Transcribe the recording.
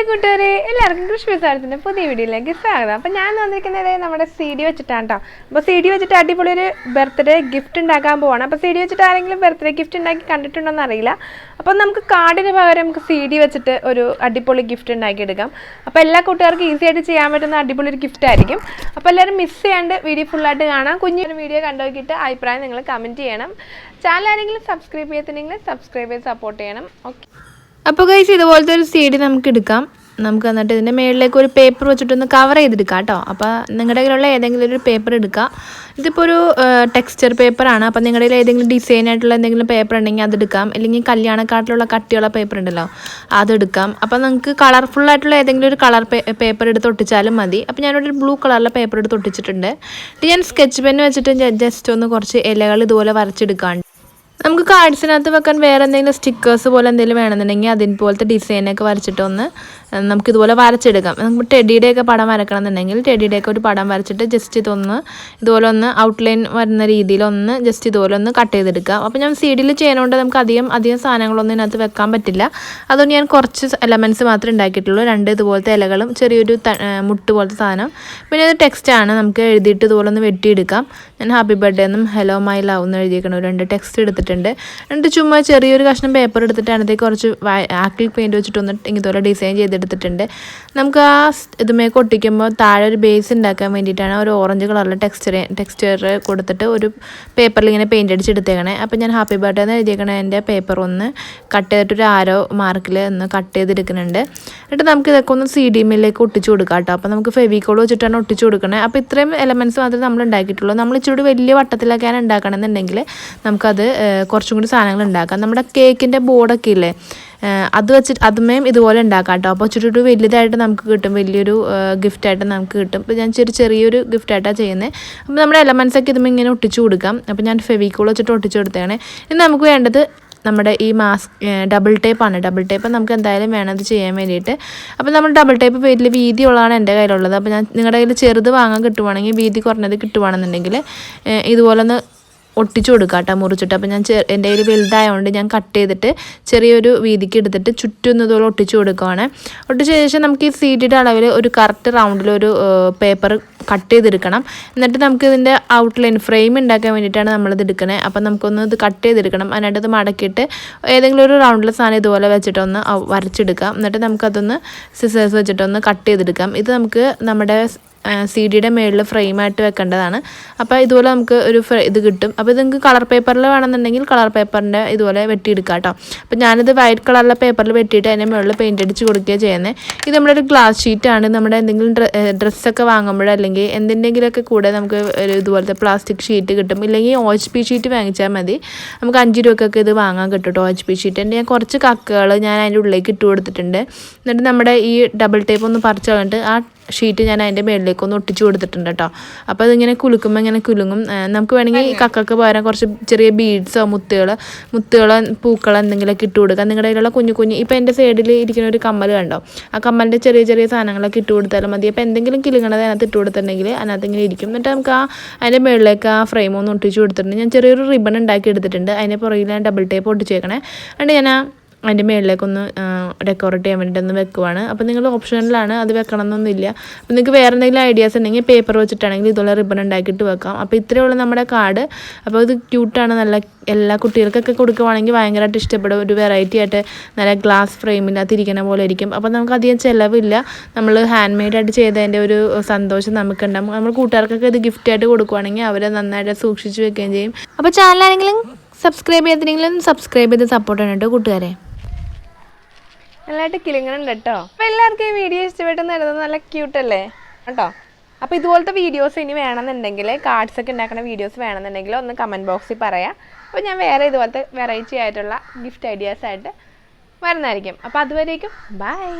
കൂട്ടുകാരെ എല്ലാവർക്കും krishwizzartsന്റെ പുതിയ വീഡിയോയിലേക്ക് സ്വാഗതം. അപ്പോൾ ഞാൻ വന്നിരിക്കുന്നത് നമ്മുടെ CD വെച്ചിട്ടാണ് ട്ടോ. അപ്പോൾ CD വെച്ചിട്ട് അടിപൊളി ഒരു ബർത്ത്ഡേ ഗിഫ്റ്റ് ഉണ്ടാക്കാൻ പോവാണ്. അപ്പോൾ CD വെച്ചിട്ട് ആരെങ്കിലും ബർത്ത്ഡേ ഗിഫ്റ്റ് ഉണ്ടാക്കി കണ്ടിട്ടുണ്ടോ എന്ന് അറിയില്ല. അപ്പോൾ നമുക്ക് കാർഡിന് പകരം നമുക്ക് CD വെച്ചിട്ട് ഒരു അടിപൊളി ഗിഫ്റ്റ് ഉണ്ടാക്കി എടുക്കാം. അപ്പോൾ എല്ലാ കൂട്ടുകാർക്കും ഈസി ആയിട്ട് ചെയ്യാൻ പറ്റുന്ന അടിപൊളി ഒരു ഗിഫ്റ്റ് ആയിരിക്കും. അപ്പോൾ എല്ലാവരും മിസ് ചെയ്യാണ്ട് വീഡിയോ ഫുൾ ആയിട്ട് കാണാം. കുഞ്ഞൊരു വീഡിയോ കണ്ടു നോക്കിയിട്ട് അഭിപ്രായം നിങ്ങൾ കമന്റ് ചെയ്യണം. ചാനൽ ആരെങ്കിലും സബ്സ്ക്രൈബ് ചെയ്തിട്ടുണ്ടെങ്കിൽ സബ്സ്ക്രൈബ് ചെയ്ത് സപ്പോർട്ട് ചെയ്യണം. ഓക്കെ. അപ്പോൾ ഗൈസ് ഇതുപോലത്തെ ഒരു CD നമുക്ക് എടുക്കാം. നമുക്ക് എന്നിട്ട് ഇതിൻ്റെ മുകളിലേക്ക് ഒരു പേപ്പർ വെച്ചിട്ടൊന്ന് കവർ ചെയ്തെടുക്കാം കേട്ടോ. അപ്പോൾ നിങ്ങളുടെ കയ്യിലുള്ള ഏതെങ്കിലും ഒരു പേപ്പർ എടുക്കുക. ഇതിപ്പോൾ ഒരു ടെക്സ്ചർ പേപ്പറാണ്. അപ്പോൾ നിങ്ങളുടെ കയ്യിൽ ഏതെങ്കിലും ഡിസൈൻ ആയിട്ടുള്ള എന്തെങ്കിലും പേപ്പർ ഉണ്ടെങ്കിൽ അതെടുക്കാം. അല്ലെങ്കിൽ കല്യാണക്കാട്ടിലുള്ള കട്ടിയുള്ള പേപ്പർ ഉണ്ടല്ലോ അതെടുക്കാം. അപ്പോൾ നിങ്ങൾക്ക് കളർഫുള്ളായിട്ടുള്ള ഏതെങ്കിലും ഒരു കളർ പേപ്പർ എടുത്ത് ഒട്ടിച്ചാലും മതി. അപ്പോൾ ഞാനിവിടെ ഒരു ബ്ലൂ കളറിലെ പേപ്പർ എടുത്ത് ഒട്ടിച്ചിട്ടുണ്ട്. ഇത് ഞാൻ സ്കെച്ച് പെൻ വെച്ചിട്ട് ജസ്റ്റ് ഒന്ന് കുറച്ച് ഇലകൾ ഇതുപോലെ വരച്ചെടുക്കാണ്ട് നമുക്ക് കാർഡ്സിനകത്ത് വെക്കാൻ വേറെ എന്തെങ്കിലും സ്റ്റിക്കേഴ്സ് പോലെ എന്തെങ്കിലും വേണമെന്നുണ്ടെങ്കിൽ അതിൻപോലത്തെ ഡിസൈനൊക്കെ വരച്ചിട്ടൊന്ന് നമുക്കിതുപോലെ വരച്ചെടുക്കാം. നമുക്ക് ടെഡിയുടെയൊക്കെ പടം വരക്കണം എന്നുണ്ടെങ്കിൽ ടെഡിയുടെയൊക്കെ ഒരു പടം വരച്ചിട്ട് ജസ്റ്റ് ഇതുപോലെ ഒന്ന് ഔട്ട്ലൈൻ വരുന്ന രീതിയിലൊന്ന് ജസ്റ്റ് ഇതുപോലെ ഒന്ന് കട്ട് ചെയ്തെടുക്കാം. അപ്പോൾ ഞാൻ CD ചെയ്യുന്നതുകൊണ്ട് നമുക്ക് അധികം സാധനങ്ങളൊന്നും ഇതിനകത്ത് വെക്കാൻ പറ്റില്ല. അതുകൊണ്ട് ഞാൻ കുറച്ച് എലമെൻറ്റ്സ് മാത്രമേ ഉണ്ടാക്കിയിട്ടുള്ളൂ. 2 ഇതുപോലത്തെ ഇലകളും ചെറിയൊരു മുട്ട് പോലത്തെ സാധനം. പിന്നെ ഇത് ടെക്സ്റ്റാണ്. നമുക്ക് എഴുതിയിട്ട് ഇതുപോലെ ഒന്ന് വെട്ടിയെടുക്കാം. ഞാൻ ഹാപ്പി ബർത്ത്ഡേ എന്നും ഹലോ മൈ ലവ് എന്ന് എഴുതിയിരിക്കണം. 2 ടെക്സ്റ്റ് എടുത്തിട്ടുണ്ട്. 2 ചുമ്മാ ചെറിയൊരു കഷ്ണം പേപ്പർ എടുത്തിട്ട് അതിനകത്തേക്ക് കുറച്ച് ആക്രിലിക് പെയിൻറ്റ് വെച്ചിട്ടൊന്ന് ഇതുപോലെ ഡിസൈൻ ചെയ്തെടുത്തിട്ടുണ്ട്. നമുക്ക് ആ ഇതുമേക്ക് ഒട്ടിക്കുമ്പോൾ താഴെ ഒരു ബേസ് ഉണ്ടാക്കാൻ വേണ്ടിയിട്ടാണ് ഒരു ഓറഞ്ച് കളറിലെ ടെക്സ്ചർ കൊടുത്തിട്ട് ഒരു പേപ്പറിൽ ഇങ്ങനെ പെയിൻറ്റ് അടിച്ചെടുത്തേക്കണേ. അപ്പോൾ ഞാൻ ഹാപ്പി ബർത്ത്ഡേ എന്ന് എഴുതിയേക്കണേ എൻ്റെ പേപ്പർ ഒന്ന് കട്ട് ചെയ്തിട്ടൊരു ആരോ മാർക്കിൽ ഒന്ന് കട്ട് ചെയ്തെടുക്കുന്നുണ്ട്. എന്നിട്ട് നമുക്ക് ഇതൊക്കെ ഒന്ന് CD മേലേക്ക് ഒട്ടിച്ച് കൊടുക്കാം കേട്ടോ. അപ്പോൾ നമുക്ക് ഫെവിക്കോൾ വെച്ചിട്ടാണ് ഒട്ടിച്ച് കൊടുക്കണേ. അപ്പോൾ ഇത്രയും എലമെൻറ്റ്സ് മാത്രമേ നമ്മൾ ഉണ്ടാക്കിയിട്ടുള്ളൂ. നമ്മൾ ഇച്ചിരി വലിയ വട്ടത്തിലൊക്കെയാണ് ഉണ്ടാക്കണമെന്നുണ്ടെങ്കിൽ നമുക്കത് കുറച്ചും കൂടി സാധനങ്ങൾ ഉണ്ടാക്കാം. നമ്മുടെ കേക്കിൻ്റെ ബോർഡൊക്കെ ഇല്ലേ അത് വെച്ചിട്ട് അതുമേയും ഇതുപോലെ ഉണ്ടാക്കാം കേട്ടോ. അപ്പോൾ ഇച്ചിരി വലുതായിട്ട് നമുക്ക് കിട്ടും. വലിയൊരു ഗിഫ്റ്റായിട്ട് നമുക്ക് കിട്ടും. അപ്പോൾ ഞാൻ ചെറിയൊരു ഗിഫ്റ്റായിട്ടാണ് ചെയ്യുന്നത്. അപ്പോൾ നമ്മുടെ എലമെൻറ്റ്സൊക്കെ ഇതുമേ ഇങ്ങനെ ഒട്ടിച്ച് കൊടുക്കാം. അപ്പോൾ ഞാൻ ഫെവിക്കോൾ വെച്ചിട്ട് ഒട്ടിച്ച് കൊടുത്തതാണ്. ഇനി നമുക്ക് വേണ്ടത് നമ്മുടെ ഈ ഡബിൾ ടേപ്പാണ്. ഡബിൾ ടേപ്പ് നമുക്ക് എന്തായാലും വേണം ഇത് ചെയ്യാൻ വേണ്ടിയിട്ട്. അപ്പോൾ നമ്മൾ ഡബിൾ ടേപ്പ് വലിയ വീതിയുള്ളതാണ് എൻ്റെ കയ്യിലുള്ളത്. അപ്പോൾ ഞാൻ നിങ്ങളുടെ കയ്യിൽ ചെറുത് വാങ്ങാൻ കിട്ടുവാണെങ്കിൽ വീതി കുറഞ്ഞത് കിട്ടുവാണെന്നുണ്ടെങ്കിൽ ഇതുപോലെ ഒന്ന് ഒട്ടിച്ചു കൊടുക്കുക കേട്ടോ മുറിച്ചിട്ട്. അപ്പോൾ ഞാൻ എൻ്റെ കയ്യിൽ വലുതായതുകൊണ്ട് ഞാൻ കട്ട് ചെയ്തിട്ട് ചെറിയൊരു വീതിക്ക് എടുത്തിട്ട് ചുറ്റും ഇതുപോലെ ഒട്ടിച്ചു കൊടുക്കുകയാണ്. ഒട്ടിച്ച ശേഷം നമുക്ക് ഈ CD അളവിൽ ഒരു കറക്റ്റ് റൗണ്ടിലൊരു പേപ്പർ കട്ട് ചെയ്തെടുക്കണം. എന്നിട്ട് നമുക്ക് ഇതിൻ്റെ ഔട്ട്ലൈൻ ഫ്രെയിം ഉണ്ടാക്കാൻ വേണ്ടിയിട്ടാണ് നമ്മളിത് എടുക്കണേ. അപ്പോൾ നമുക്കൊന്ന് ഇത് കട്ട് ചെയ്തെടുക്കണം. അതിനായിട്ട് ഇത് മടക്കിയിട്ട് ഏതെങ്കിലും ഒരു റൗണ്ടിലെ സാധനം ഇതുപോലെ വെച്ചിട്ടൊന്ന് വരച്ചെടുക്കാം. എന്നിട്ട് നമുക്കതൊന്ന് സിസേഴ്സ് വെച്ചിട്ടൊന്ന് കട്ട് ചെയ്തെടുക്കാം. ഇത് നമുക്ക് നമ്മുടെ CD മേളിൽ ഫ്രെയിമായിട്ട് വെക്കേണ്ടതാണ്. അപ്പോൾ ഇതുപോലെ നമുക്ക് ഒരു ഇത് കിട്ടും. അപ്പോൾ ഇത് നിങ്ങൾക്ക് കളർ പേപ്പറിൽ വേണമെന്നുണ്ടെങ്കിൽ കളർ പേപ്പറിൻ്റെ ഇതുപോലെ വെട്ടിയെടുക്കാം കേട്ടോ. അപ്പോൾ ഞാനിത് വൈറ്റ് കളറിലെ പേപ്പറിൽ വെട്ടിയിട്ട് അതിൻ്റെ മുകളിൽ പെയിൻറ്റ് അടിച്ച് കൊടുക്കുകയാണ് ചെയ്യുന്നത്. ഇത് നമ്മുടെ ഒരു ഗ്ലാസ് ഷീറ്റാണ്. നമ്മുടെ എന്തെങ്കിലും ഡ്രസ്സൊക്കെ വാങ്ങുമ്പോൾ അല്ലെങ്കിൽ എന്തിൻ്റെങ്കിലുമൊക്കെ കൂടെ നമുക്ക് ഒരു ഇതുപോലത്തെ പ്ലാസ്റ്റിക് ഷീറ്റ് കിട്ടും. ഇല്ലെങ്കിൽ OHP ഷീറ്റ് വാങ്ങിച്ചാൽ മതി. നമുക്ക് 5 രൂപക്കൊക്കെ ഇത് വാങ്ങാൻ കിട്ടും കേട്ടോ OHP ഷീറ്റ്. എൻ്റെ ഞാൻ കുറച്ച് കക്കുകൾ ഞാൻ അതിൻ്റെ ഉള്ളിലേക്ക് ഇട്ട് കൊടുത്തിട്ടുണ്ട്. എന്നിട്ട് നമ്മുടെ ഈ ഡബിൾ ടേപ്പ് ഒന്ന് പറിച്ച് കളഞ്ഞിട്ട് ആ ഷീറ്റ് ഞാൻ അതിൻ്റെ മേളിലേക്ക് ഒന്ന് ഒട്ടിച്ചു കൊടുത്തിട്ടുണ്ട് കേട്ടോ. അപ്പോൾ അതിങ്ങനെ കുലുക്കുമ്പോൾ ഇങ്ങനെ കുലുങ്ങും. നമുക്ക് വേണമെങ്കിൽ കക്കൊക്കെ പകരം കുറച്ച് ചെറിയ ബീഡ്സോ മുത്തുകളോ പൂക്കളോ എന്തെങ്കിലുമൊക്കെ ഇട്ട് കൊടുക്കാം. നിങ്ങളുടെ കയ്യിലുള്ള കുഞ്ഞു ഇപ്പോൾ എൻ്റെ സൈഡിൽ ഇരിക്കുന്ന ഒരു കമ്മൽ കണ്ടോ, ആ കമ്മലിൻ്റെ ചെറിയ സാധനങ്ങളൊക്കെ ഇട്ട് കൊടുത്താലും മതി. അപ്പോൾ എന്തെങ്കിലും കിലുങ്ങണത് അതിനകത്ത് ഇട്ട് കൊടുത്തിട്ടുണ്ടെങ്കിൽ അതിനകത്ത് ഇങ്ങനെ ഇരിക്കും. എന്നിട്ട് നമുക്ക് അതിൻ്റെ മുകളിലേക്ക് ആ ഫ്രെയിം ഒന്ന് ഒട്ടിച്ച് കൊടുത്തിട്ടുണ്ട്. ഞാൻ ചെറിയൊരു റിബൺ ഉണ്ടാക്കി എടുത്തിട്ടുണ്ട്. അതിൻ്റെ പുറകിൽ ഞാൻ ഡബിൾ ടേപ്പ് ഒട്ടിച്ചേക്കണേ. അതുകൊണ്ട് ഞാൻ അതിൻ്റെ മുകളിലേക്കൊന്ന് ഡെക്കോറേറ്റ് ചെയ്യാൻ വേണ്ടിയിട്ടൊന്ന് വെക്കുവാണ്. അപ്പോൾ നിങ്ങൾ ഓപ്ഷനിലാണ്, അത് വെക്കണം എന്നൊന്നുമില്ല. അപ്പോൾ നിങ്ങൾക്ക് വേറെ എന്തെങ്കിലും ഐഡിയാസ് ഉണ്ടെങ്കിൽ പേപ്പർ വെച്ചിട്ടാണെങ്കിൽ ഇതുപോലെ റിബൺ ഉണ്ടാക്കിയിട്ട് വെക്കാം. അപ്പോൾ ഇത്രയേ ഉള്ളൂ നമ്മുടെ കാർഡ്. അപ്പോൾ ഇത് ക്യൂട്ടാണ്. നല്ല എല്ലാ കുട്ടികൾക്കൊക്കെ കൊടുക്കുവാണെങ്കിൽ ഭയങ്കരമായിട്ട് ഇഷ്ടപ്പെടും. ഒരു വെറൈറ്റി ആയിട്ട് നല്ല ഗ്ലാസ് ഫ്രെയിമിനകത്ത് ഇരിക്കുന്ന പോലെ ഇരിക്കും. അപ്പോൾ നമുക്ക് അധികം ചിലവില്ല. നമ്മൾ ഹാൻഡ് മെയ്ഡായിട്ട് ചെയ്തതിൻ്റെ ഒരു സന്തോഷം നമുക്കുണ്ടാകും. നമ്മൾ കൂട്ടുകാർക്കൊക്കെ ഇത് ഗിഫ്റ്റായിട്ട് കൊടുക്കുവാണെങ്കിൽ അവർ നന്നായിട്ട് സൂക്ഷിച്ച് വെക്കുകയും ചെയ്യും. അപ്പോൾ ചാനലാണെങ്കിലും സബ്സ്ക്രൈബ് ചെയ്തിട്ടെങ്കിലും സബ്സ്ക്രൈബ് ചെയ്ത് സപ്പോർട്ട് ചെയ്യണം കേട്ടോ കൂട്ടുകാരെ. നല്ലതായിട്ട് കിളിങ്ങുന്നുണ്ട് കേട്ടോ. അപ്പോൾ എല്ലാവർക്കും ഈ വീഡിയോ ഇഷ്ടപ്പെട്ടെന്ന് കരുതുന്നത് നല്ല ക്യൂട്ടല്ലേ കേട്ടോ. അപ്പോൾ ഇതുപോലത്തെ വീഡിയോസ് ഇനി വേണമെന്നുണ്ടെങ്കിൽ കാർഡ്സൊക്കെ ഉണ്ടാക്കുന്ന വീഡിയോസ് വേണമെന്നുണ്ടെങ്കിൽ ഒന്ന് കമൻറ്റ് ബോക്സിൽ പറയാം. അപ്പോൾ ഞാൻ വേറെ ഇതുപോലത്തെ വെറൈറ്റി ആയിട്ടുള്ള ഗിഫ്റ്റ് ഐഡിയാസ് ആയിട്ട് വരുന്നതായിരിക്കും. അപ്പോൾ അതുവരേക്കും ബൈ.